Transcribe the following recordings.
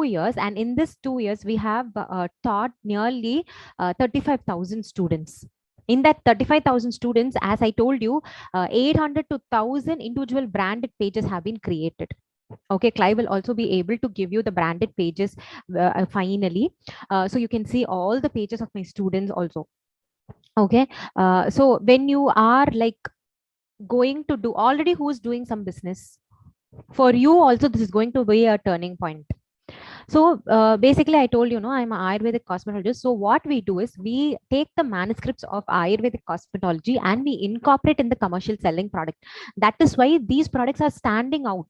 2 years, and in this 2 years we have taught nearly 35,000 students. In that 35,000 students, as I told you, 800 to 1,000 individual branded pages have been created. Okay, Clive will also be able to give you the branded pages finally. So you can see all the pages of my students also. Okay, so when you are like going to do already, who is doing some business, for you also this is going to be a turning point. So basically, I told you, I'm an Ayurvedic cosmetologist. So what we do is we take the manuscripts of Ayurvedic cosmetology and we incorporate in the commercial selling product. That is why these products are standing out.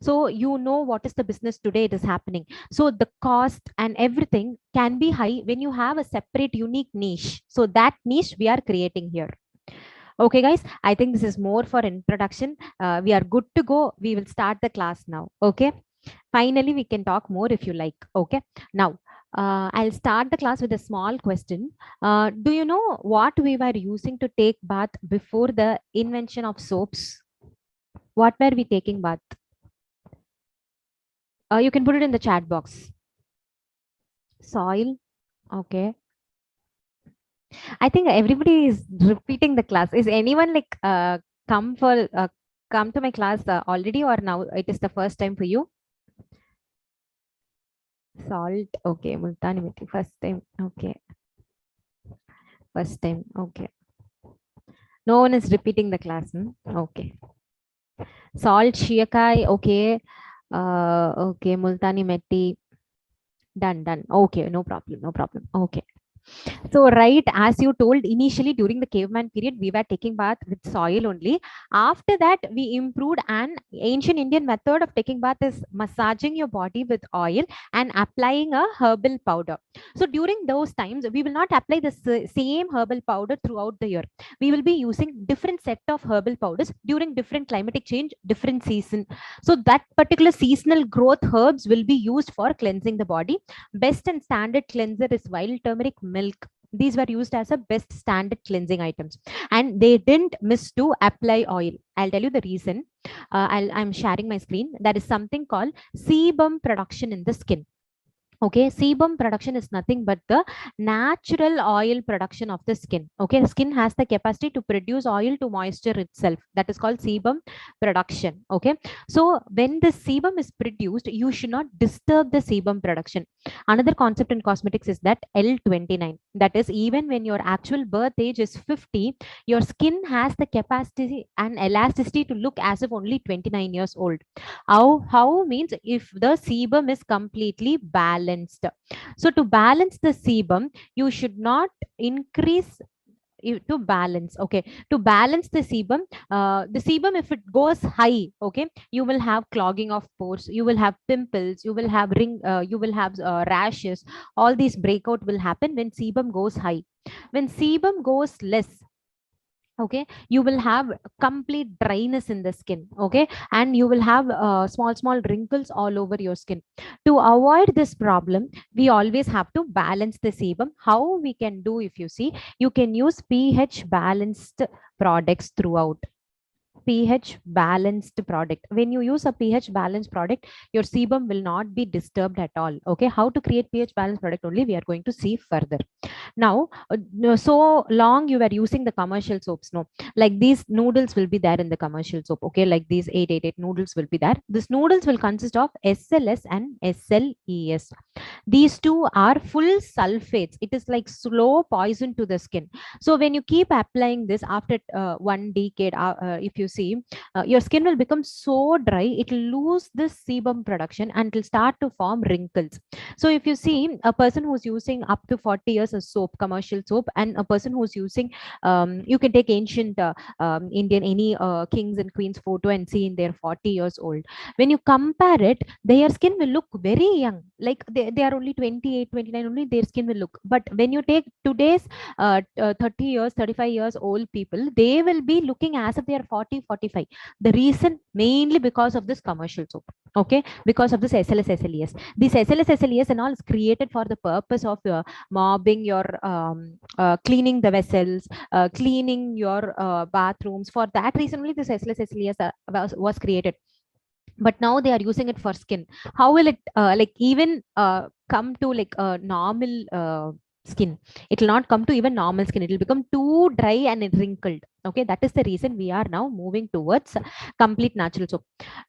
So you know what is the business today it is happening. So the cost and everything can be high when you have a separate unique niche. So that niche we are creating here. Okay, guys, I think this is more for introduction. We are good to go. We will start the class now. Okay. Finally, we can talk more if you like. Okay. Now, I'll start the class with a small question. Do you know what we were using to take bath before the invention of soaps? What were we taking bath? You can put it in the chat box. Soil. Okay. I think everybody is repeating the class. Is anyone like come to my class already, or now it is the first time for you? Salt. Okay. Multani methi. First time. Okay. First time. Okay. No one is repeating the class. Okay. Salt, shiakai. Okay. Okay. Multani methi. Done. Okay. No problem. Okay. So, right, as you told, initially during the caveman period, we were taking bath with soil only. After that, we improved an ancient Indian method of taking bath is massaging your body with oil and applying a herbal powder. So, during those times, we will not apply the same herbal powder throughout the year. We will be using different set of herbal powders during different climatic change, different season. So, that particular seasonal growth herbs will be used for cleansing the body. Best and standard cleanser is wild turmeric milk. These were used as a best standard cleansing items, and they didn't miss to apply oil. I'll tell you the reason. I'm sharing my screen. There is something called sebum production in the skin. Okay, sebum production is nothing but the natural oil production of the skin. Okay, the skin has the capacity to produce oil to moisture itself. That is called sebum production. Okay, so when the sebum is produced, you should not disturb the sebum production. Another concept in cosmetics is that L29. That is, even when your actual birth age is 50, your skin has the capacity and elasticity to look as if only 29 years old. How means if the sebum is completely balanced. So to balance the sebum, you should not increase to balance. Okay, to balance the sebum, if it goes high, okay, you will have clogging of pores, you will have pimples, you will have rashes. All these breakout will happen when sebum goes high. When sebum goes less, okay, you will have complete dryness in the skin. Okay, and you will have small wrinkles all over your skin. To avoid this problem, we always have to balance the sebum. How we can do? If you see, you can use pH balanced products throughout. pH balanced product. When you use a pH balanced product, your sebum will not be disturbed at all. Okay, how to create pH balanced product only we are going to see further. Now, so long you were using the commercial soaps, no, like these noodles will be there in the commercial soap. Okay, like these 888 noodles will be there. This noodles will consist of SLS and SLES. These two are full sulfates. It is like slow poison to the skin. So when you keep applying this after 1 decade, if you see, your skin will become so dry, it will lose this sebum production and it will start to form wrinkles. So if you see a person who's using up to 40 years of soap, commercial soap, and a person who's using, you can take ancient Indian, any kings and queens photo and see in their 40 years old. When you compare it, their skin will look very young, like they are only 28, 29 only, their skin will look. But when you take today's 30 years, 35 years old people, they will be looking as if they are 40, 45. The reason mainly because of this commercial soap. Okay, because of this SLS, SLES. This SLS, SLES and all is created for the purpose of mopping your cleaning the vessels, cleaning your bathrooms. For that reason only this SLS, SLES was created. but now they are using it for skin. How will it like even come to like a normal skin? It will not come to even normal skin. It will become too dry and wrinkled. Okay, that is the reason we are now moving towards complete natural soap.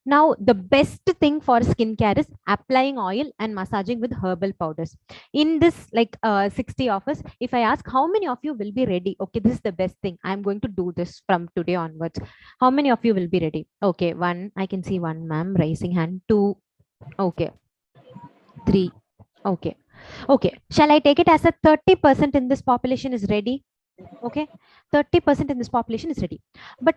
Now, the best thing for skincare is applying oil and massaging with herbal powders. In this, like 60 of us, if I ask how many of you will be ready, okay, this is the best thing. I'm going to do this from today onwards. How many of you will be ready? Okay, one, I can see one ma'am raising hand. Two, okay, three, okay, okay. Shall I take it as a 30% in this population is ready? Okay, 30% in this population is ready, but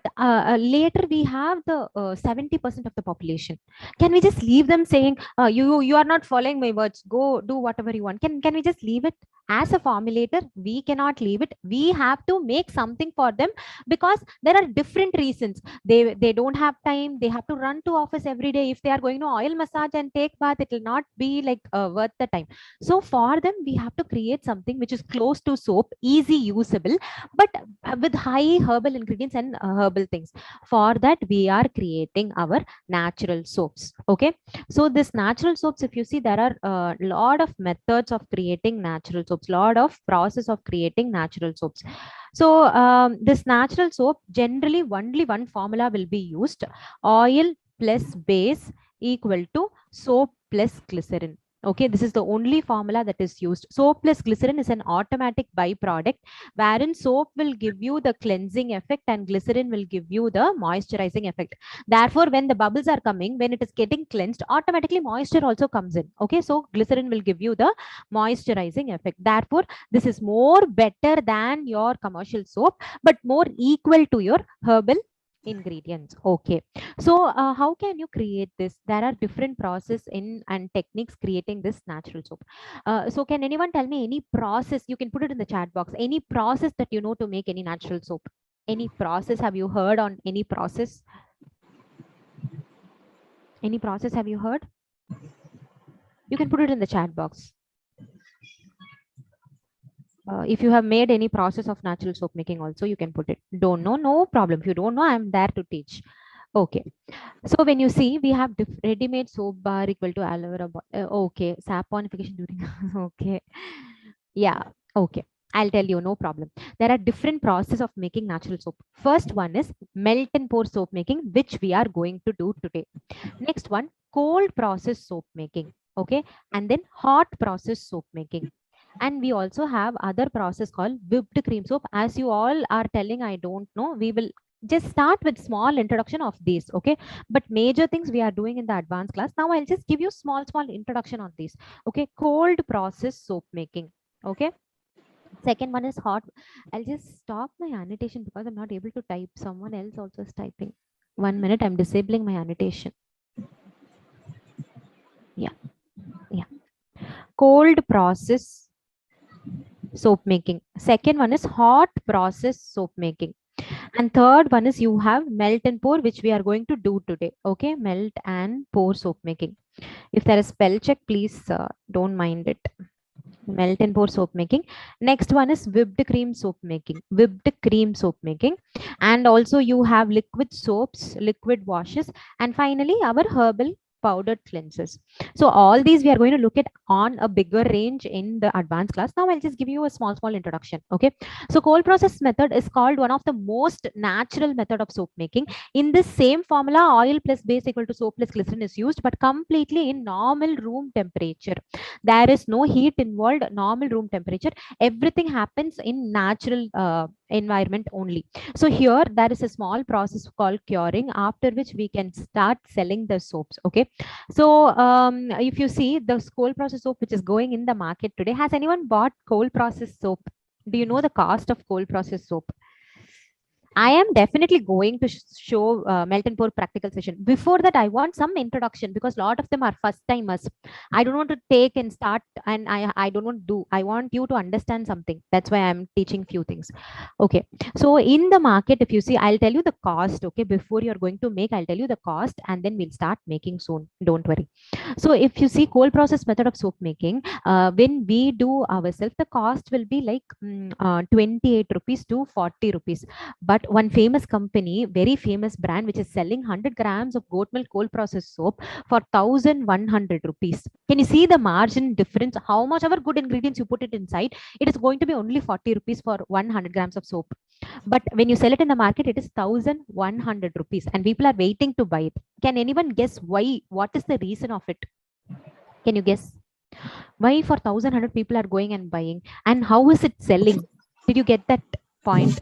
later we have the 70% of the population. Can we just leave them saying you are not following my words, go do whatever you want? Can we just leave it? As a formulator, we cannot leave it. We have to make something for them, because there are different reasons. They don't have time, they have to run to office every day. If they are going to oil massage and take bath, it will not be like worth the time. So for them, we have to create something which is close to soap, easy usable, but with high herbal ingredients and herbal things. For that, we are creating our natural soaps. Okay, so this natural soaps, if you see, there are a lot of methods of creating natural soaps, lot of process of creating natural soaps. So this natural soap, generally only one formula will be used: oil plus base equal to soap plus glycerin. Okay, this is the only formula that is used. Soap plus glycerin is an automatic byproduct, wherein soap will give you the cleansing effect and glycerin will give you the moisturizing effect. Therefore, when the bubbles are coming, when it is getting cleansed, automatically moisture also comes in. Okay, so glycerin will give you the moisturizing effect. Therefore, this is more better than your commercial soap, but more equal to your herbal ingredients. Okay, so how can you create this? There are different process in and techniques creating this natural soap. So can anyone tell me any process? You can put it in the chat box. Any process that you know to make any natural soap? Any process? Have you heard on any process? Any process have you heard? You can put it in the chat box. If you have made any process of natural soap making also, you can put it. Don't know, no problem. If you don't know, I'm there to teach. Okay, so when you see, we have ready-made soap bar equal to aloe vera. Okay, saponification during. Okay, yeah, okay. I'll tell you, no problem. There are different processes of making natural soap. First one is melt and pour soap making, which we are going to do today. Next one, cold process soap making. Okay, and then hot process soap making. And we also have other process called whipped cream soap. As you all are telling, I don't know, we will just start with small introduction of these. Okay, but major things we are doing in the advanced class. Now I'll just give you small introduction on these. Okay, cold process soap making. Okay, second one is hot. I'll just stop my annotation because I'm not able to type. Someone else also is typing. 1 minute, I'm disabling my annotation. Yeah, cold process soap making. Second one is hot process soap making. And third one is you have melt and pour, which we are going to do today. Okay, melt and pour soap making. If there is spell check, please don't mind it. Melt and pour soap making. Next one is whipped cream soap making. Whipped cream soap making. And also you have liquid soaps, liquid washes, and finally our herbal powdered cleansers. So all these we are going to look at on a bigger range in the advanced class. Now I'll just give you a small introduction. Okay, so cold process method is called one of the most natural method of soap making. In this same formula, oil plus base equal to soap plus glycerin is used, but completely in normal room temperature. There is no heat involved, normal room temperature. Everything happens in natural environment only. So here there is a small process called curing, after which we can start selling the soaps. Okay, so if you see the cold process soap which is going in the market today, has anyone bought cold process soap? Do you know the cost of cold process soap? I am definitely going to show melt and pour practical session. Before that, I want some introduction because a lot of them are first timers. I don't want to take and start, and I don't want to do. I want you to understand something. That's why I'm teaching few things. Okay. So in the market, if you see, I'll tell you the cost. Okay. Before you're going to make, I'll tell you the cost, and then we'll start making soon. Don't worry. So if you see cold process method of soap making, when we do ourselves, the cost will be like 28 rupees to 40 rupees. But But one famous company, very famous brand, which is selling 100 grams of goat milk cold processed soap for 1,100 rupees. Can you see the margin difference? How much ever good ingredients you put it inside, it is going to be only 40 rupees for 100 grams of soap. But when you sell it in the market, it is 1,100 rupees, and people are waiting to buy it. Can anyone guess why? What is the reason of it? Can you guess? Why for 1,100 people are going and buying? And how is it selling? Did you get that point?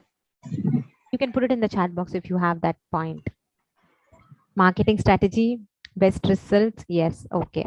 You can put it in the chat box if you have that point. Marketing strategy, best results. Yes. Okay.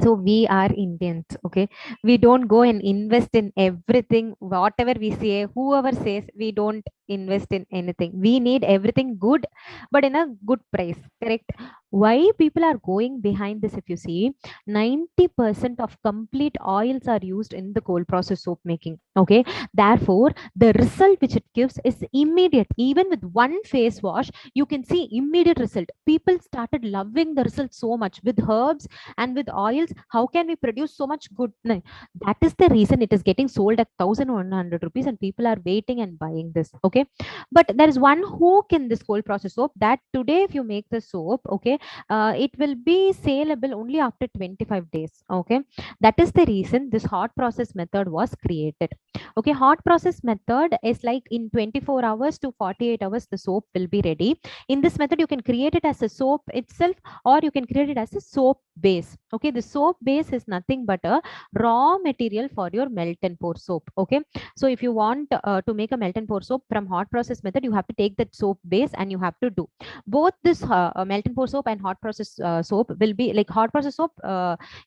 So we are Indians, okay? We don't go and invest in everything, whatever we say, whoever says, we don't invest in anything. We need everything good, but in a good price, correct? Why people are going behind this? If you see, 90% of complete oils are used in the cold process soap making, okay? Therefore, the result which it gives is immediate. Even with one face wash, you can see immediate result. People started loving the result so much. With herbs and with oils, how can we produce so much good? No, that is the reason it is getting sold at 1,100 rupees, and people are waiting and buying this, okay? But there is one hook in this cold process soap, that today if you make the soap, okay, it will be saleable only after 25 days, okay? That is the reason this hot process method was created, okay? Hot process method is like in 24 hours to 48 hours the soap will be ready. In this method, you can create it as a soap itself, or you can create it as a soap base, okay? The soap base is nothing but a raw material for your melt and pour soap, okay? So if you want to make a melt and pour soap from hot process method, you have to take that soap base and you have to do both this melt and pour soap and hot process soap will be like hot process soap,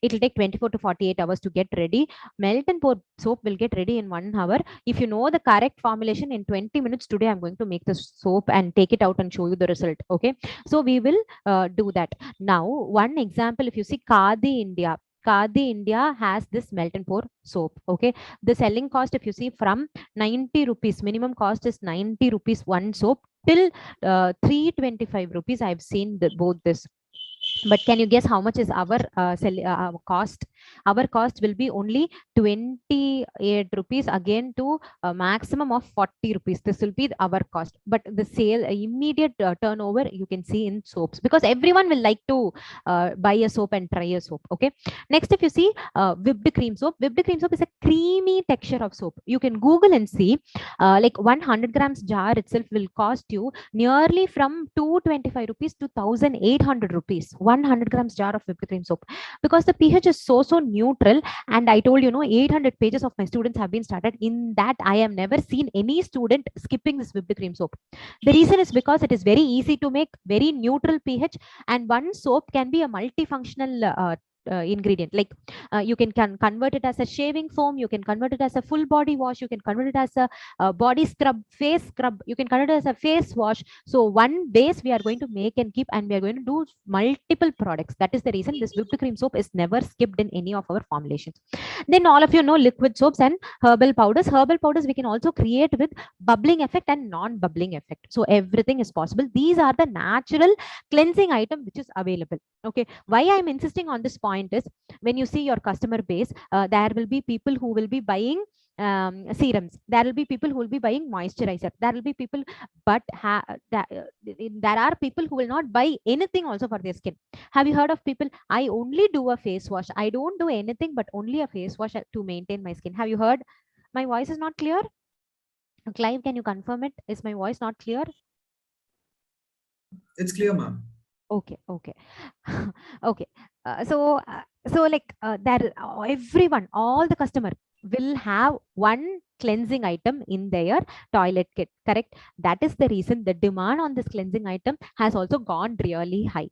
it will take 24 to 48 hours to get ready. Melt and pour soap will get ready in 1 hour. If you know the correct formulation, in 20 minutes today I'm going to make the soap and take it out and show you the result, okay? So we will do that. Now one example, if you see Khadi India has this melt and pour soap, okay? The selling cost, if you see, from 90 rupees, minimum cost is 90 rupees one soap, till 325 rupees. I've seen both this. But can you guess how much is our cost? Our cost will be only 28 rupees, again to a maximum of 40 rupees. This will be our cost. But the sale immediate turnover you can see in soaps, because everyone will like to buy a soap and try a soap, okay? Next, if you see whipped cream soap is a creamy texture of soap. You can Google and see, like 100 grams jar itself will cost you nearly from 225 rupees to 1,800 rupees. 100 grams jar of whipped cream soap, because the pH is so neutral. And I told you, 800 pages of my students have been started. In that, I have never seen any student skipping this whipped cream soap. The reason is because it is very easy to make, very neutral pH, and one soap can be a multifunctional ingredient. Like you can convert it as a shaving foam, you can convert it as a full body wash, you can convert it as a body scrub, face scrub, you can convert it as a face wash. So one base we are going to make and keep, and we are going to do multiple products. That is the reason this whipped cream soap is never skipped in any of our formulations. Then all of you know liquid soaps and herbal powders. Herbal powders we can also create with bubbling effect and non-bubbling effect. So everything is possible. These are the natural cleansing item which is available, okay? Why I'm insisting on this point is, when you see your customer base, there will be people who will be buying serums, there will be people who will be buying moisturizer, there will be people, but there are people who will not buy anything also for their skin. Have you heard of people, I only do a face wash, I don't do anything but only a face wash to maintain my skin? Have you heard? My voice is not clear? Clive, can you confirm it? Is my voice not clear? It's clear, ma'am. Okay. Okay. So like there, everyone, all the customer will have one cleansing item in their toilet kit, correct? That is the reason the demand on this cleansing item has also gone really high.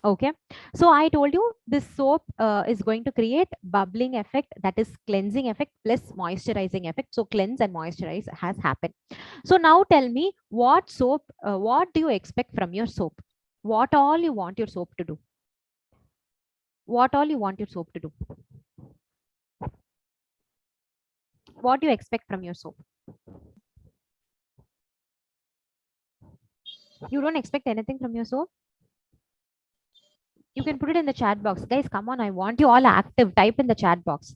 Okay, so I told you this soap is going to create bubbling effect, that is cleansing effect plus moisturizing effect. So cleanse and moisturize has happened. So now tell me, what soap, what do you expect from your soap? What all you want your soap to do? What all you want your soap to do? What do you expect from your soap? You don't expect anything from your soap? You can put it in the chat box. Guys, come on, I want you all active. Type in the chat box.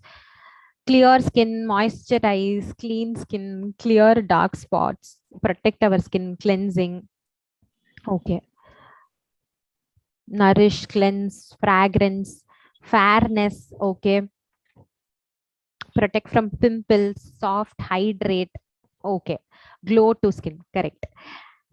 Clear skin, moisturize, clean skin, clear dark spots. protect our skin, cleansing. Okay. Nourish, cleanse, fragrance, fairness. Okay. Protect from pimples, soft, hydrate. Okay. Glow to skin. Correct.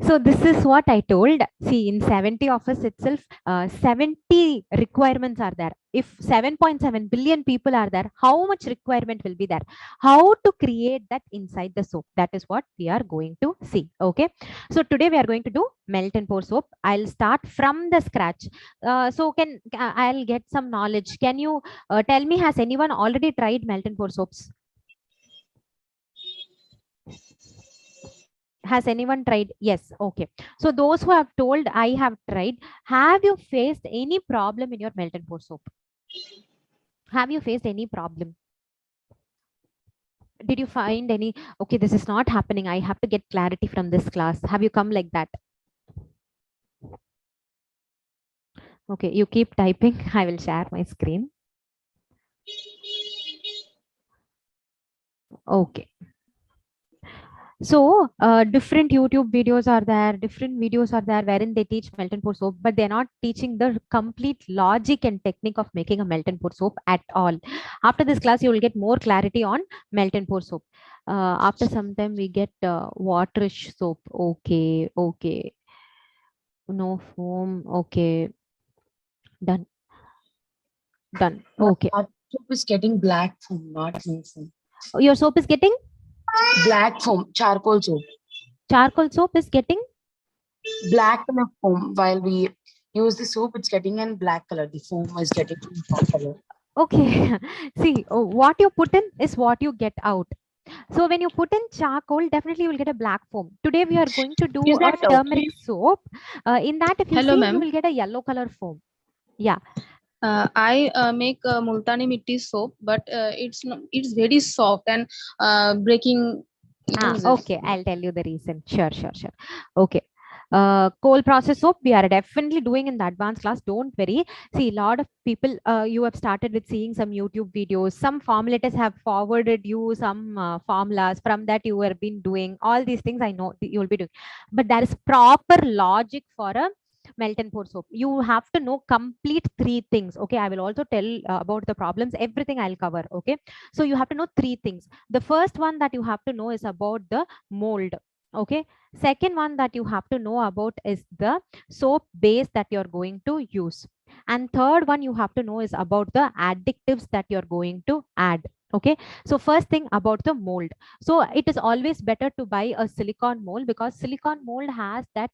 So this is what I told. See, in 70 office itself, 70 requirements are there. If 7.7 billion people are there, how much requirement will be there? How to create that inside the soap? That is what we are going to see. Okay. So today we are going to do melt and pour soap. I'll start from the scratch. So I'll get some knowledge. Can you tell me, has anyone already tried melt and pour soaps? Has anyone tried? Yes. Okay. So those who have told I have tried, have you faced any problem in your melt and pour soap? Have you faced any problem? Did you find any, okay, this is not happening, I have to get clarity from this class? Have you come like that? Okay, you keep typing. I will share my screen. Okay. So different YouTube videos are there, different videos are there wherein they teach melt and pour soap, but they're not teaching the complete logic and technique of making a melt and pour soap at all. After this class, you will get more clarity on melt and pour soap. After some time, we get waterish soap. Okay, okay. No foam. Okay. Done. Done. Okay. Our soap is getting black foam, not blue foam. Your soap is getting? Black foam, charcoal soap. Charcoal soap is getting? Black color foam. While we use the soap, it's getting in black color. The foam is getting in black color. Okay. See, what you put in is what you get out. So when you put in charcoal, definitely you will get a black foam. Today we are going to do a turmeric soap. In that, if you Hello, see, ma'am. you will get a yellow color foam. Yeah. I make multani mitti soap, but it's very soft and breaking. Okay, I'll tell you the reason. Sure. Okay. Coal process soap we are definitely doing in the advanced class. Don't worry. See, a lot of people, you have started with seeing some YouTube videos. Some formulators have forwarded you some formulas. From that, you have been doing all these things. I know you will be doing, but there is proper logic for a melt and pour soap. You have to know complete three things. Okay, I will also tell about the problems. Everything I'll cover. Okay, so you have to know three things. The first one that you have to know is about the mold. Okay, second one that you have to know about is the soap base that you're going to use, and third one you have to know is about the additives that you're going to add. Okay, so first thing about the mold. So it is always better to buy a silicone mold, because silicone mold has that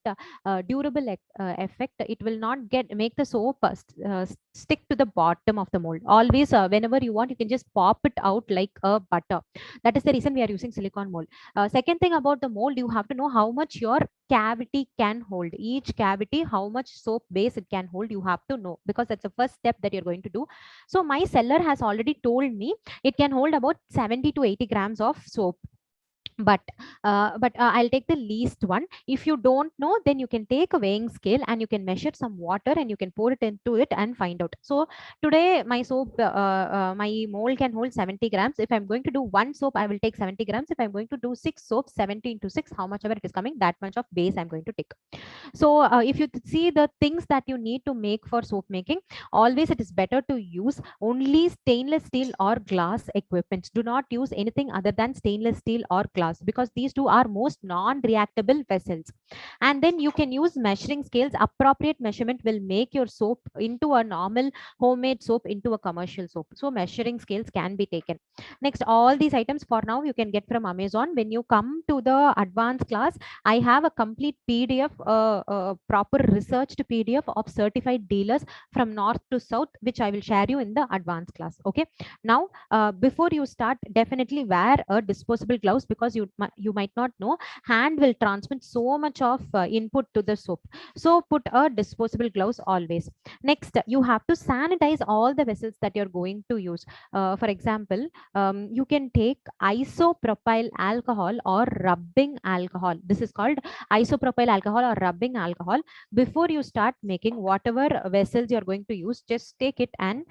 durable effect. It will not make the soap stick to the bottom of the mold. Always whenever you want, you can just pop it out like a butter. That is the reason we are using silicone mold. Second thing about the mold, you have to know how much your cavity can hold. Each cavity, how much soap base it can hold, you have to know, because that's the first step that you're going to do. So my seller has already told me it can hold about 70 to 80 grams of soap, but I'll take the least one. If you don't know, then you can take a weighing scale and you can measure some water and you can pour it into it and find out. So today my soap, my mold can hold 70 grams. If I'm going to do one soap, I will take 70 grams. If I'm going to do 6 soaps, 70 into 6, how much ever it is coming, that much of base I'm going to take. So if you see the things that you need to make for soap making, always it is better to use only stainless steel or glass equipment. Do not use anything other than stainless steel or glass, because these two are most non-reactable vessels. And then you can use measuring scales. Appropriate measurement will make your soap into a normal homemade soap into a commercial soap. So measuring scales can be taken. Next, all these items for now you can get from Amazon. When you come to the advanced class, I have a complete PDF, proper researched PDF of certified dealers from north to south, which I will share you in the advanced class. Okay. Now, before you start, definitely wear a disposable gloves, because you might not know, hand will transmit so much of input to the soap. So put a disposable gloves always. Next, you have to sanitize all the vessels that you're going to use. For example, you can take isopropyl alcohol or rubbing alcohol. This is called isopropyl alcohol or rubbing alcohol. Before you start making whatever vessels you're going to use, just take it and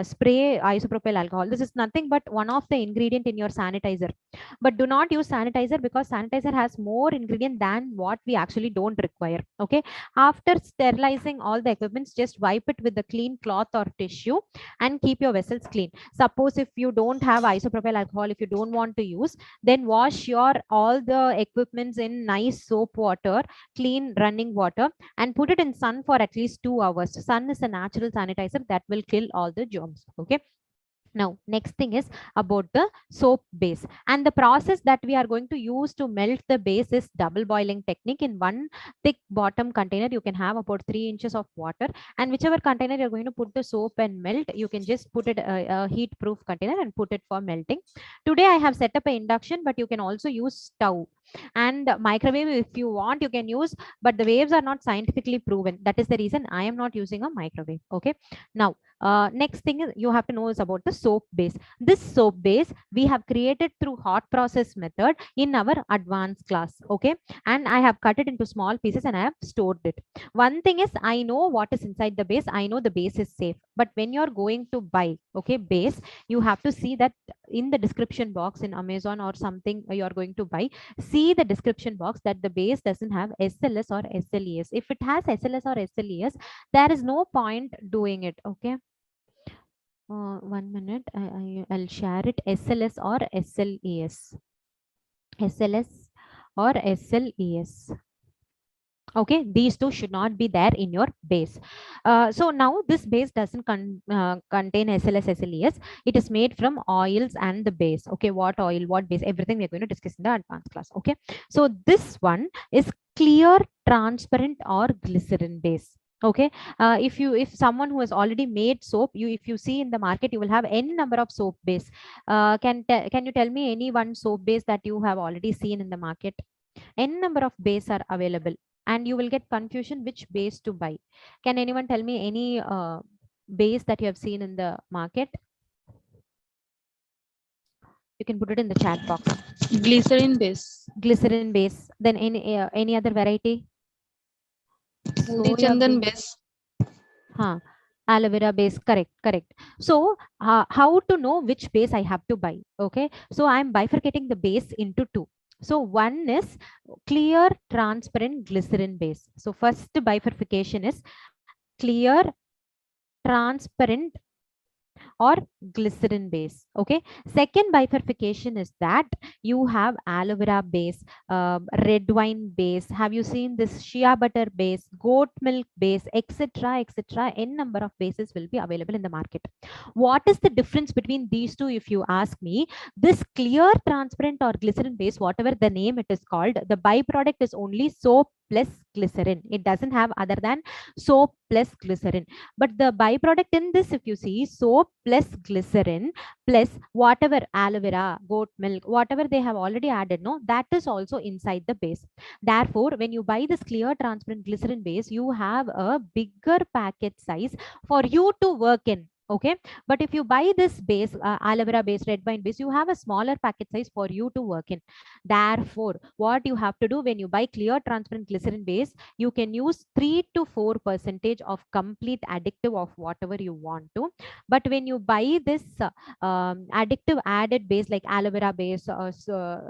spray isopropyl alcohol. This is nothing but one of the ingredient in your sanitizer. But do not use sanitizer because sanitizer has more ingredient than what we actually don't require. Okay, after sterilizing all the equipments, just wipe it with a clean cloth or tissue and keep your vessels clean. Suppose if you don't have isopropyl alcohol, if you don't want to use, then wash your all the equipments in nice soap water, clean running water, and put it in sun for at least 2 hours. Sun is a natural sanitizer that will kill all the germs. Okay, now next thing is about the soap base, and the process that we are going to use to melt the base is double boiling technique. In one thick bottom container you can have about 3 inches of water, and whichever container you're going to put the soap and melt, you can just put it a heat proof container and put it for melting. Today I have set up an induction, but you can also use stove and microwave if you want, you can use, but the waves are not scientifically proven. That is the reason I am not using a microwave. Okay, now next thing is you have to know is about the soap base. This soap base we have created through hot process method in our advanced class. Okay, and I have cut it into small pieces and I have stored it. One thing is, I know what is inside the base. I know the base is safe, but when you're going to buy, okay, base, you have to see that in the description box in Amazon or something you're going to buy, see the description box that the base doesn't have SLS or SLES. If it has SLS or SLES, there is no point doing it. Okay, 1 minute, I'll share it. SLS or SLES, SLS or SLES. Okay, these two should not be there in your base. So now this base doesn't contain SLS, SLES. It is made from oils and the base. Okay, what oil, what base, everything we're going to discuss in the advanced class. Okay, so this one is clear, transparent or glycerin base. Okay, if someone who has already made soap, if you see in the market, you will have any number of soap base. Can you tell me any one soap base that you have already seen in the market? N number of base are available, and you will get confusion which base to buy. Can anyone tell me any base that you have seen in the market? You can put it in the chat box. Glycerin base. Glycerin base. Then any other variety? Haldi chandan base. Aloe vera base. Correct. So how to know which base I have to buy? Okay, so I'm bifurcating the base into two. So one is clear, transparent glycerin base. So first bifurcation is clear, transparent or glycerin base. Okay, second bifurcation is that you have aloe vera base, red wine base. Have you seen this shea butter base, goat milk base, etc.? N number of bases will be available in the market. What is the difference between these two? If you ask me, this clear, transparent or glycerin base, whatever the name it is called, the byproduct is only soap plus glycerin. It doesn't have other than soap plus glycerin. But the byproduct in this, if you see, soap plus glycerin plus whatever aloe vera, goat milk, whatever they have already added, no, that is also inside the base. Therefore, when you buy this clear, transparent glycerin base, you have a bigger packet size for you to work in. Okay, but if you buy this base, aloe vera base, red wine base, you have a smaller packet size for you to work in. Therefore, what you have to do when you buy clear, transparent glycerin base, you can use 3 to 4% of complete addictive of whatever you want to. But when you buy this addictive added base like aloe vera base or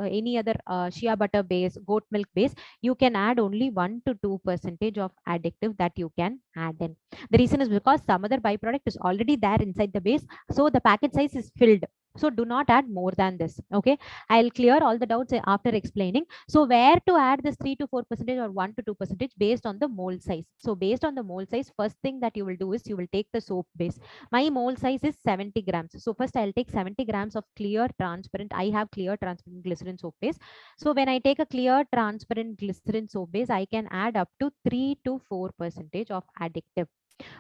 any other shea butter base, goat milk base, you can add only 1 to 2% of addictive that you can add in. The reason is because some other byproduct is already there inside the base, so the packet size is filled. So do not add more than this. Okay, I'll clear all the doubts after explaining. So where to add this 3 to 4% or 1 to 2% based on the mold size. So based on the mold size, first thing that you will do is you will take the soap base. My mold size is 70 grams. So first I'll take 70 grams of clear, transparent. I have clear, transparent glycerin soap base. So when I take a clear, transparent glycerin soap base, I can add up to 3 to 4% of addictive.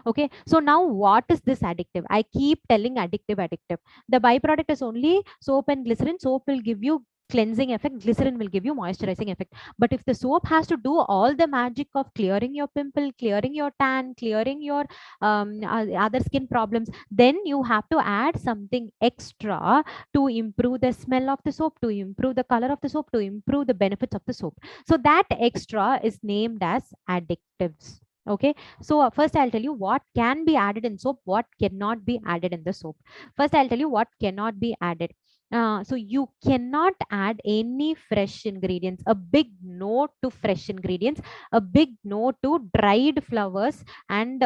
Okay, so now what is this addictive? I keep telling addictive. The byproduct is only soap and glycerin. Soap will give you cleansing effect, glycerin will give you moisturizing effect. But if the soap has to do all the magic of clearing your pimple, clearing your tan, clearing your other skin problems, then you have to add something extra to improve the smell of the soap, to improve the color of the soap, to improve the benefits of the soap. So that extra is named as additives. Okay, so first I'll tell you what can be added in soap, what cannot be added in the soap. First I'll tell you what cannot be added. So you cannot add any fresh ingredients. A big no to fresh ingredients, a big no to dried flowers and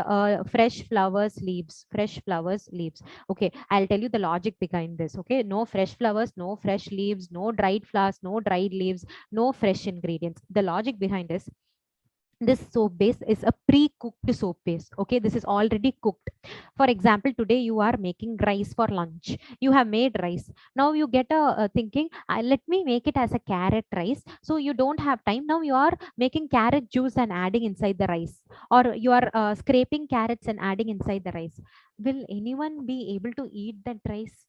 fresh flowers leaves, fresh flowers leaves. Okay, I'll tell you the logic behind this. Okay, no fresh flowers, no fresh leaves, no dried flowers, no dried leaves, no fresh ingredients. The logic behind this soap base is a pre-cooked soap base. Okay, this is already cooked. For example, today you are making rice for lunch. You have made rice. Now you get a thinking, let me make it as a carrot rice. So you don't have time. Now you are making carrot juice and adding inside the rice, or you are scraping carrots and adding inside the rice. Will anyone be able to eat that rice?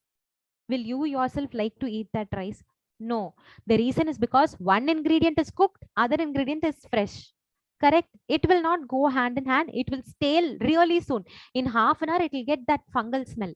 Will you yourself like to eat that rice? No. The reason is because one ingredient is cooked, other ingredient is fresh. Correct? It will not go hand in hand. It will stale really soon. In half an hour, it will get that fungal smell.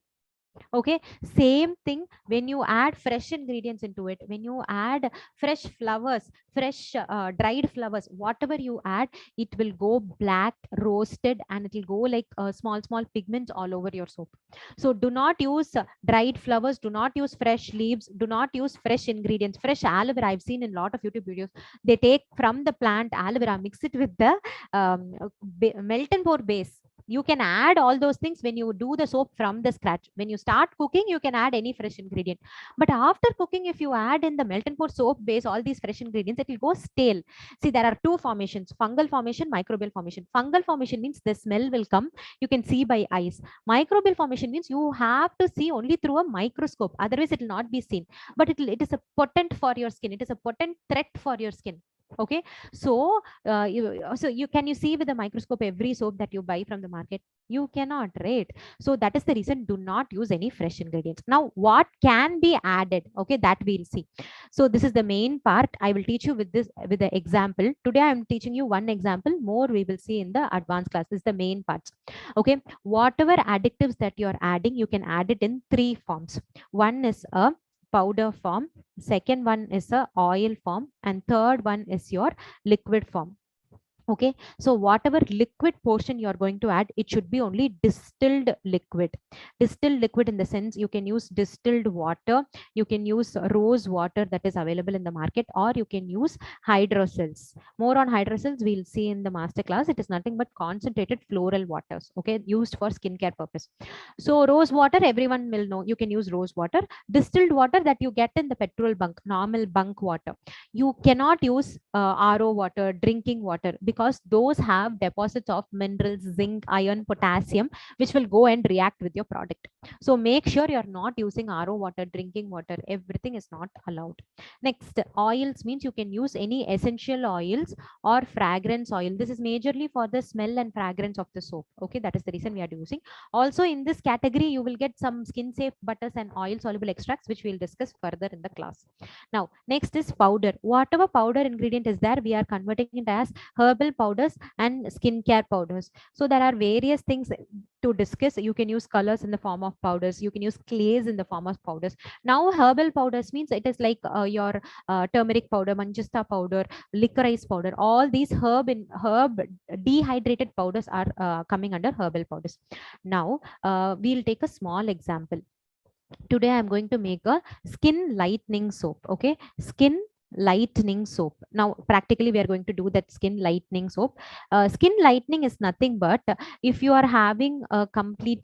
Okay, same thing when you add fresh ingredients into it, when you add fresh flowers, fresh dried flowers, whatever you add, it will go black, roasted, and it will go like small pigments all over your soap. So do not use dried flowers, do not use fresh leaves, do not use fresh ingredients. Fresh aloe vera, I've seen in a lot of YouTube videos, they take from the plant aloe vera, mix it with the melt and pour base. You can add all those things when you do the soap from the scratch. When you start cooking, you can add any fresh ingredient. But after cooking, if you add in the melt and pour soap base all these fresh ingredients, it will go stale. See, there are two formations: fungal formation, microbial formation. Fungal formation means the smell will come, you can see by eyes. Microbial formation means you have to see only through a microscope, otherwise it will not be seen. But it is a potent for your skin, it is a potent threat for your skin. Okay, so you can you see with the microscope every soap that you buy from the market? You cannot, right? So that is the reason, do not use any fresh ingredients. Now what can be added? Okay, that we'll see. So this is the main part. I will teach you with this, with the example. Today I'm teaching you one example, more we will see in the advanced class. This is the main parts. Okay, whatever additives that you're adding, you can add it in three forms. One is a powder form, second one is a oil form, and third one is your liquid form. Okay, so whatever liquid portion you are going to add, it should be only distilled liquid. Distilled liquid in the sense, you can use distilled water, you can use rose water that is available in the market, or you can use hydrocells. More on hydrocells we'll see in the master class. It is nothing but concentrated floral waters, okay, used for skincare purpose. So rose water, everyone will know, you can use rose water. Distilled water that you get in the petrol bunk, normal bunk water. You cannot use RO water, drinking water, because those have deposits of minerals, zinc, iron, potassium, which will go and react with your product. So make sure you're not using RO water, drinking water. Everything is not allowed. Next, oils means you can use any essential oils or fragrance oil. This is majorly for the smell and fragrance of the soap. Okay, that is the reason we are using. Also in this category, you will get some skin safe butters and oil soluble extracts, which we'll discuss further in the class. Now, next is powder. Whatever powder ingredient is there, we are converting it as herbal powders and skincare powders. So there are various things to discuss. You can use colors in the form of powders. You can use clays in the form of powders. Now, herbal powders means it is like your turmeric powder, manjista powder, licorice powder. All these herb dehydrated powders are coming under herbal powders. Now, we'll take a small example. Today I'm going to make a skin lightening soap. Okay, skin lightening soap. Now practically we are going to do that skin lightening soap. Skin lightening is nothing but if you are having a complete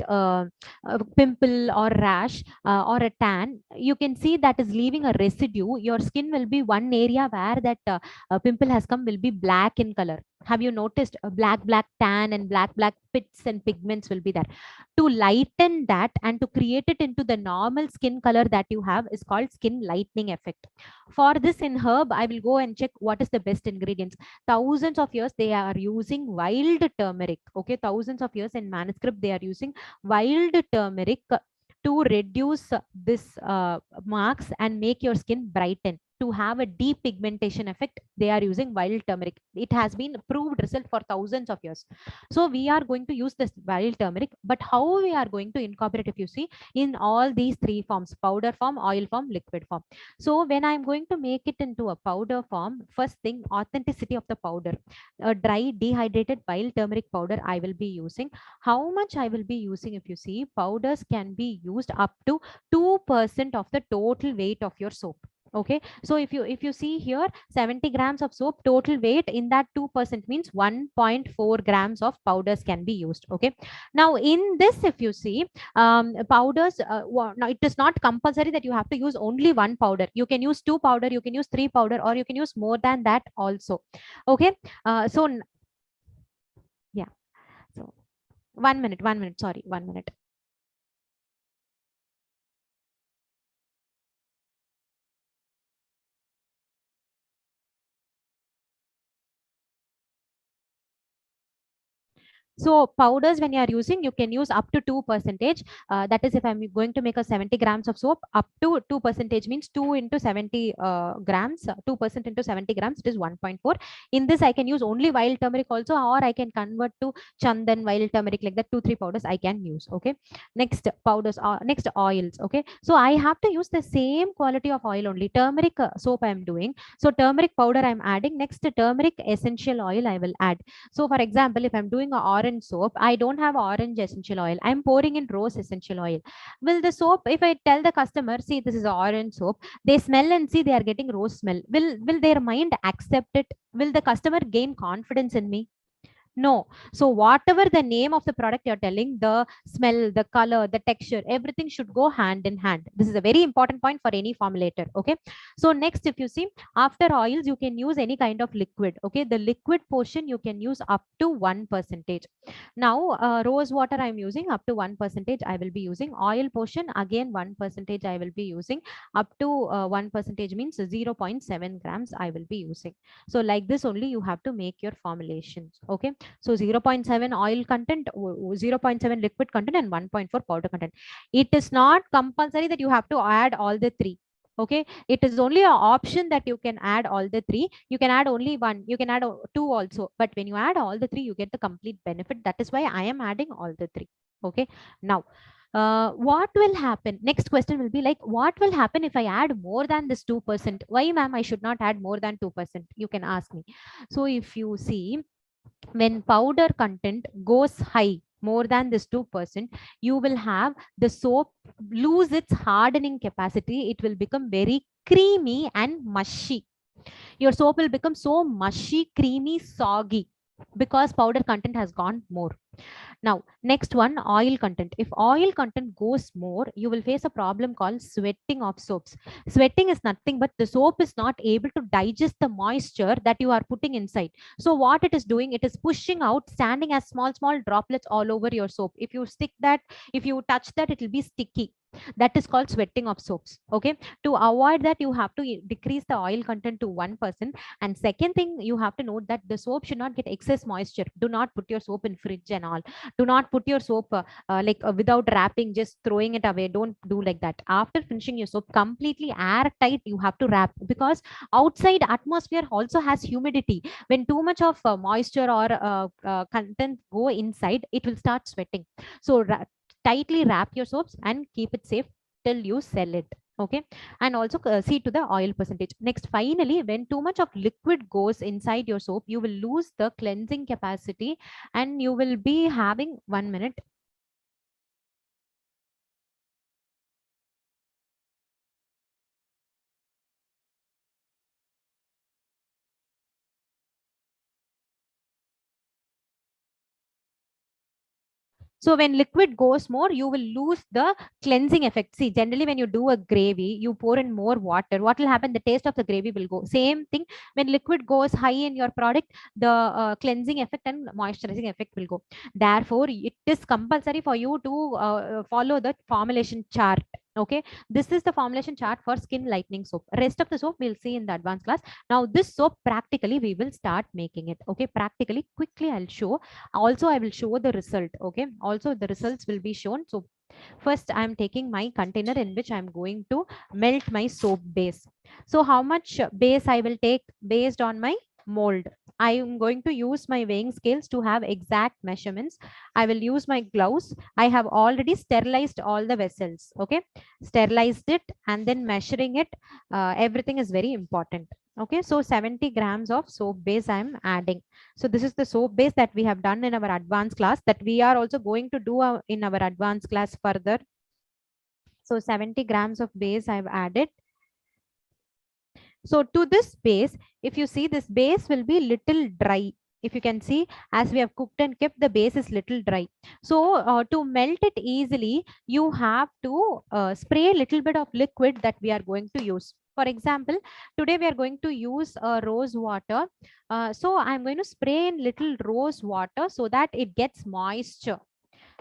pimple or rash or a tan, you can see that is leaving a residue. Your skin will be one area where that pimple has come will be black in color. Have you noticed a black tan and black pits and pigments will be there? To lighten that and to create it into the normal skin color that you have is called skin lightening effect. For this, in herb, I will go and check what is the best ingredients. Thousands of years they are using wild turmeric. Okay, thousands of years in manuscript they are using wild turmeric to reduce this marks and make your skin brighten. to have a deep pigmentation effect, they are using wild turmeric. It has been proved result for thousands of years. So we are going to use this wild turmeric, but how we are going to incorporate, if you see, in all these three forms: powder form, oil form, liquid form. So when I'm going to make it into a powder form, first thing, authenticity of the powder. A dry dehydrated wild turmeric powder I will be using. How much I will be using? If you see, powders can be used up to 2% of the total weight of your soap. Okay, so if you see here, 70 grams of soap, total weight in that 2% means 1.4 grams of powders can be used. Okay, now in this, if you see, powders, now it is not compulsory that you have to use only one powder. You can use two powder, you can use three powder, or you can use more than that also. Okay, yeah, so 1 minute, sorry, 1 minute. So powders, when you are using, you can use up to 2%. That is, if I'm going to make a 70 grams of soap, up to 2% means 2 into 70 grams, 2% into 70 grams, it is 1.4. In this, I can use only wild turmeric also, or I can convert to chandan, wild turmeric, like that, 2-3 powders I can use. Okay. Next powders, next oils. Okay. So I have to use the same quality of oil only. Turmeric soap I'm doing. So turmeric powder I'm adding. Next, turmeric essential oil I will add. So for example, if I'm doing an orange soap, I don't have orange essential oil. I'm pouring in rose essential oil. Will the soap, if I tell the customer, see, this is orange soap, they smell and see they are getting rose smell. Will their mind accept it? Will the customer gain confidence in me? No. So whatever the name of the product you're telling, the smell, the color, the texture, everything should go hand in hand. This is a very important point for any formulator. Okay. So next, if you see, after oils, you can use any kind of liquid. Okay. The liquid portion you can use up to 1%. Now, rose water I'm using up to 1%. I will be using oil portion again 1%. I will be using up to 1% means 0.7 grams I will be using. So like this only you have to make your formulations. Okay. So 0.7 oil content, 0.7 liquid content, and 1.4 powder content. It is not compulsory that you have to add all the three. Okay, it is only an option that you can add all the three. You can add only one, you can add two also, but when you add all the three, you get the complete benefit. That is why I am adding all the three. Okay, now what will happen? Next question will be like, what will happen if I add more than this 2%? Why, ma'am, I should not add more than 2%? You can ask me. So if you see, when powder content goes high, more than this 2%, you will have the soap lose its hardening capacity. It will become very creamy and mushy. Your soap will become so mushy, creamy, soggy, because powder content has gone more. Now, next one, oil content. If oil content goes more, you will face a problem called sweating of soaps. Sweating is nothing but the soap is not able to digest the moisture that you are putting inside. So what it is doing, it is pushing out, standing as small, small droplets all over your soap. If you stick that, if you touch that, it will be sticky. That is called sweating of soaps. Okay. To avoid that, you have to decrease the oil content to 1%. And second thing, you have to note that the soap should not get excess moisture. Do not put your soap in fridge and all. Do not put your soap without wrapping, just throwing it away. Don't do like that. After finishing your soap, completely airtight, you have to wrap, because outside atmosphere also has humidity. When too much of moisture or content go inside, it will start sweating. So tightly wrap your soaps and keep it safe till you sell it. Okay. And also see to the oil percentage. Next, finally, when too much of liquid goes inside your soap, you will lose the cleansing capacity, and you will be having 1 minute. So when liquid goes more, you will lose the cleansing effect. See, generally when you do a gravy, you pour in more water. What will happen? The taste of the gravy will go. Same thing, when liquid goes high in your product, the cleansing effect and moisturizing effect will go. Therefore, it is compulsory for you to follow the formulation chart. Okay, this is the formulation chart for skin lightening soap. Rest of the soap we'll see in the advanced class. Now this soap, practically we will start making it. Okay, practically, quickly I'll show. Also I will show the result. Okay, also the results will be shown. So first I'm taking my container in which I'm going to melt my soap base. So how much base I will take based on my mold? I am going to use my weighing scales to have exact measurements. I will use my gloves. I have already sterilized all the vessels. Okay, sterilized it and then measuring it. Everything is very important. Okay, so 70 grams of soap base I am adding. So this is the soap base that we have done in our advanced class, that we are also going to do in our advanced class further. So 70 grams of base I've added. So to this base, if you see, this base will be little dry. If you can see, as we have cooked and kept, the base is little dry. So to melt it easily, you have to spray a little bit of liquid that we are going to use. For example, today we are going to use rose water. So I'm going to spray in little rose water so that it gets moisture.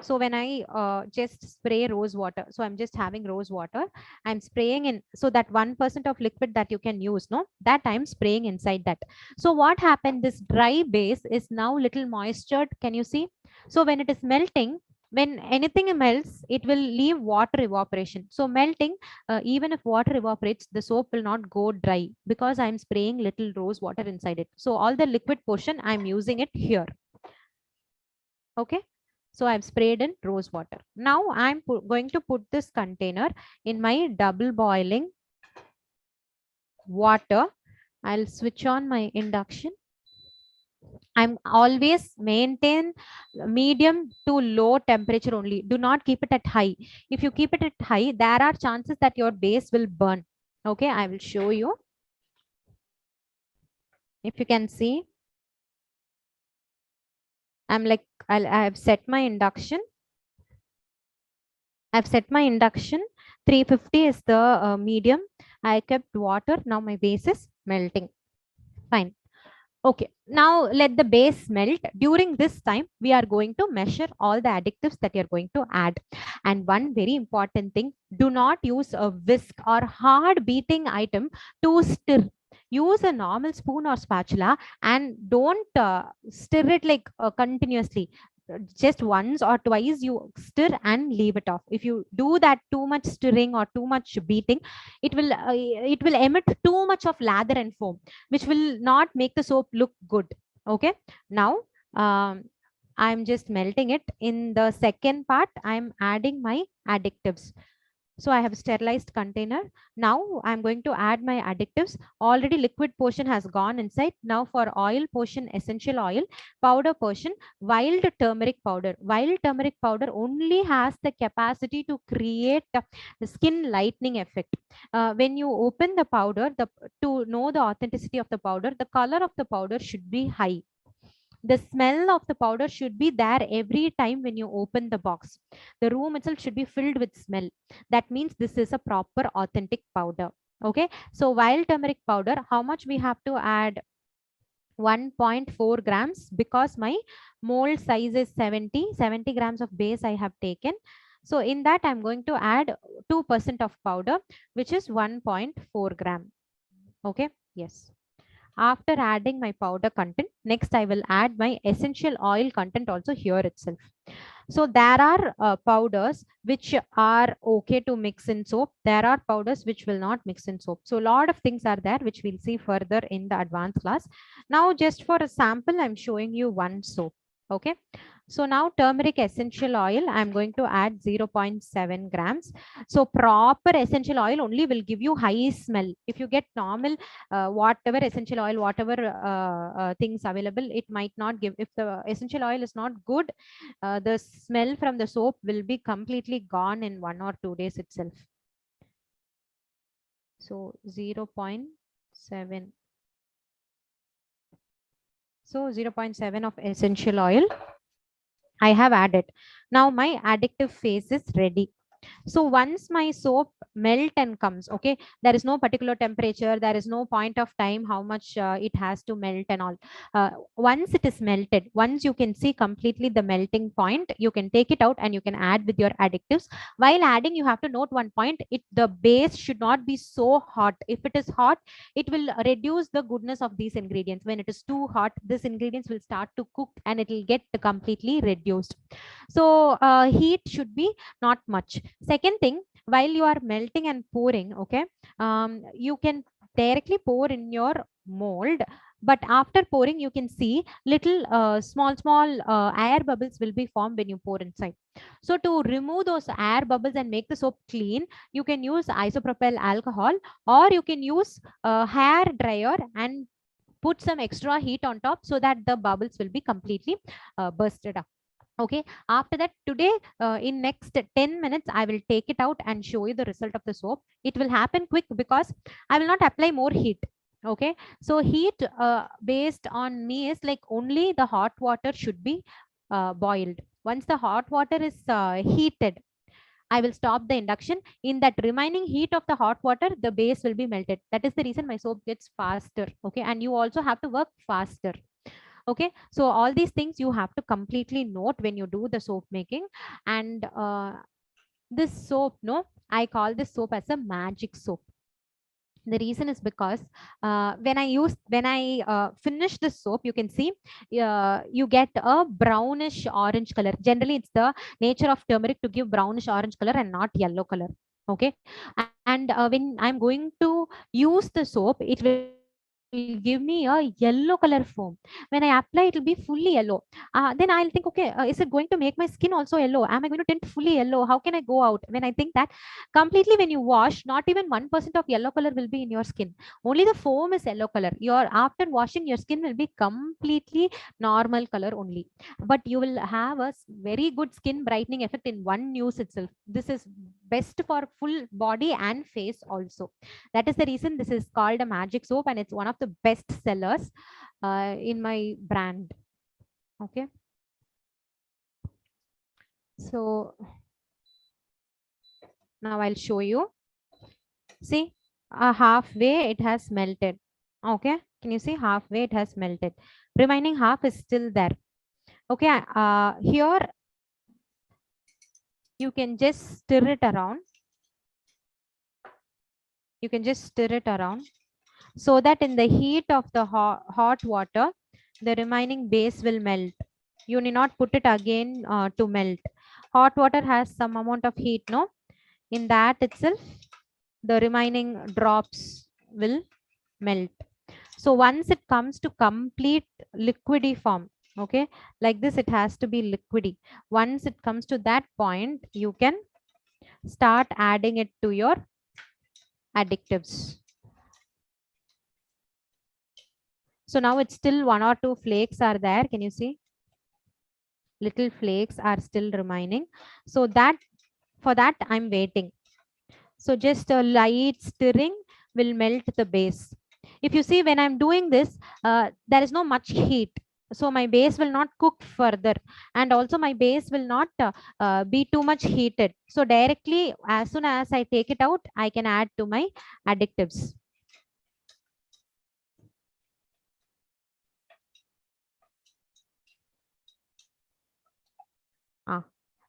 So when I just spray rose water, so I'm just having rose water, I'm spraying in, so that 1% of liquid that you can use, no, that I'm spraying inside that. So what happened, this dry base is now little moistured. Can you see? So when it is melting, when anything melts, it will leave water evaporation. So melting, even if water evaporates, the soap will not go dry because I'm spraying little rose water inside it. So all the liquid portion, I'm using it here. Okay. So I've sprayed in rose water. Now I'm going to put this container in my double boiling water. I'll switch on my induction. I'm always maintain medium to low temperature only. Do not keep it at high. If you keep it at high, there are chances that your base will burn. Okay, I will show you. If you can see, I'm like, I have set my induction. I've set my induction. 350 is the medium. I kept water. Now my base is melting. Fine. Okay. Now let the base melt. During this time, we are going to measure all the additives that you're going to add. And one very important thing, do not use a whisk or hard beating item to stir. Use a normal spoon or spatula and don't stir it like continuously. Just once or twice you stir and leave it off. If you do that too much stirring or too much beating, it will emit too much of lather and foam, which will not make the soap look good. Okay. Now I'm just melting it. In the second part, I'm adding my additives. So I have sterilized container. Now I'm going to add my additives. Already liquid portion has gone inside. Now for oil portion, essential oil, powder portion, wild turmeric powder. Wild turmeric powder only has the capacity to create the skin lightening effect. When you open the powder, to know the authenticity of the powder, the color of the powder should be high. The smell of the powder should be there every time when you open the box. The room itself should be filled with smell. That means this is a proper authentic powder. Okay. So wild turmeric powder, how much we have to add? 1.4 grams, because my mold size is 70 grams of base I have taken. So in that, I'm going to add 2% of powder, which is 1.4 gram. Okay. Yes. After adding my powder content, next I will add my essential oil content also here itself. So there are powders which are okay to mix in soap. There are powders which will not mix in soap. So a lot of things are there which we'll see further in the advanced class. Now just for a sample, I'm showing you one soap. Okay. So now turmeric essential oil, I'm going to add 0.7 grams. So proper essential oil only will give you high smell. If you get normal, whatever essential oil, whatever things available, it might not give. If the essential oil is not good, the smell from the soap will be completely gone in 1 or 2 days itself. So 0.7. So 0.7 of essential oil I have added. Now my addictive phase is ready. So once my soap melt and comes, okay, there is no particular temperature, there is no point of time how much it has to melt and all. Once it is melted, once you can see completely the melting point, you can take it out and you can add with your additives. While adding, you have to note one point, the base should not be so hot. If it is hot, it will reduce the goodness of these ingredients. When it is too hot, these ingredients will start to cook and it will get completely reduced. So heat should be not much. Second thing, while you are melting and pouring, okay, you can directly pour in your mold, but after pouring you can see little small air bubbles will be formed when you pour inside. So to remove those air bubbles and make the soap clean, you can use isopropyl alcohol, or you can use hair dryer and put some extra heat on top so that the bubbles will be completely bursted up. Okay, after that, today in next 10 minutes I will take it out and show you the result of the soap. It will happen quick because I will not apply more heat. Okay, so heat based on me is like only the hot water should be boiled. Once the hot water is heated, I will stop the induction. In that remaining heat of the hot water, the base will be melted. That is the reason my soap gets faster. Okay, and you also have to work faster. Okay, so all these things you have to completely note when you do the soap making. And this soap, no, I call this soap as a magic soap. The reason is because when I finish the soap, you can see you get a brownish orange color. Generally it's the nature of turmeric to give brownish orange color and not yellow color. Okay, and when I'm going to use the soap, it will give me a yellow color foam. When I apply, it will be fully yellow. Then I'll think, okay, is it going to make my skin also yellow? Am I going to tint fully yellow? How can I go out? When I think that, completely when you wash, not even 1% of yellow color will be in your skin. Only the foam is yellow color. Your after washing, your skin will be completely normal color only. But you will have a very good skin brightening effect in one use itself. This is best for full body and face also. That is the reason this is called a magic soap, and it's one of the best sellers in my brand. Okay. So now I'll show you. See, halfway it has melted. Okay, can you see halfway it has melted? Remaining half is still there. Okay, here you can just stir it around. You can just stir it around so that in the heat of the hot water, the remaining base will melt. You need not put it again to melt. Hot water has some amount of heat, no? In that itself, the remaining drops will melt. So once it comes to complete liquidy form, okay, like this, it has to be liquidy. Once it comes to that point, you can start adding it to your additives. So now it's still 1 or 2 flakes are there. Can you see? Little flakes are still remaining. So that for that I'm waiting. So just a light stirring will melt the base. If you see, when I'm doing this, there is no much heat. So my base will not cook further, and also my base will not be too much heated. So directly, as soon as I take it out, I can add to my additives.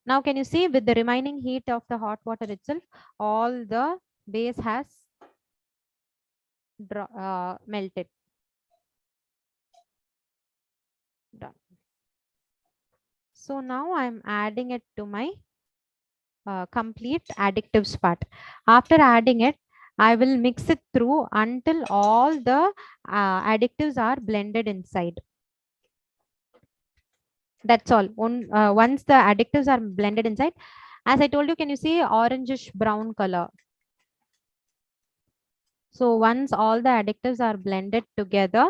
Now can you see, with the remaining heat of the hot water itself, all the base has melted. Done. So now I'm adding it to my complete additives part. After adding it, I will mix it through until all the additives are blended inside. That's all. Once the additives are blended inside, as I told you, can you see orangish brown color? So once all the additives are blended together,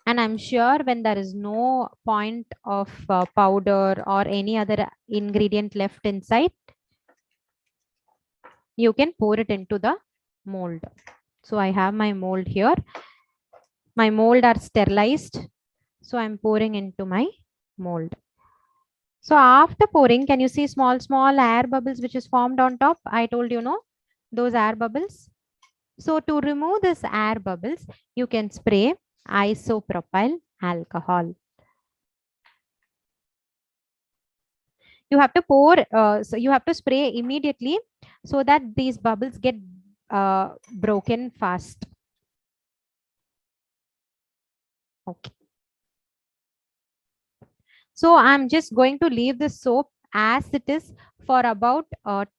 and I'm sure when there is no point of powder or any other ingredient left inside, you can pour it into the mold. So I have my mold here. My mold are sterilized. So I'm pouring into my mold. So after pouring, can you see small air bubbles which is formed on top? I told you, no, those air bubbles. So to remove this air bubbles, you can spray isopropyl alcohol. You have to pour, so you have to spray immediately so that these bubbles get broken fast. Okay. So I'm just going to leave the soap as it is for about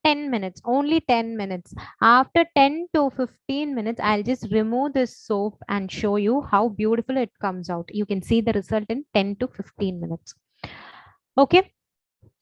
10 minutes, only 10 minutes. After 10 to 15 minutes, I'll just remove this soap and show you how beautiful it comes out. You can see the result in 10 to 15 minutes. Okay,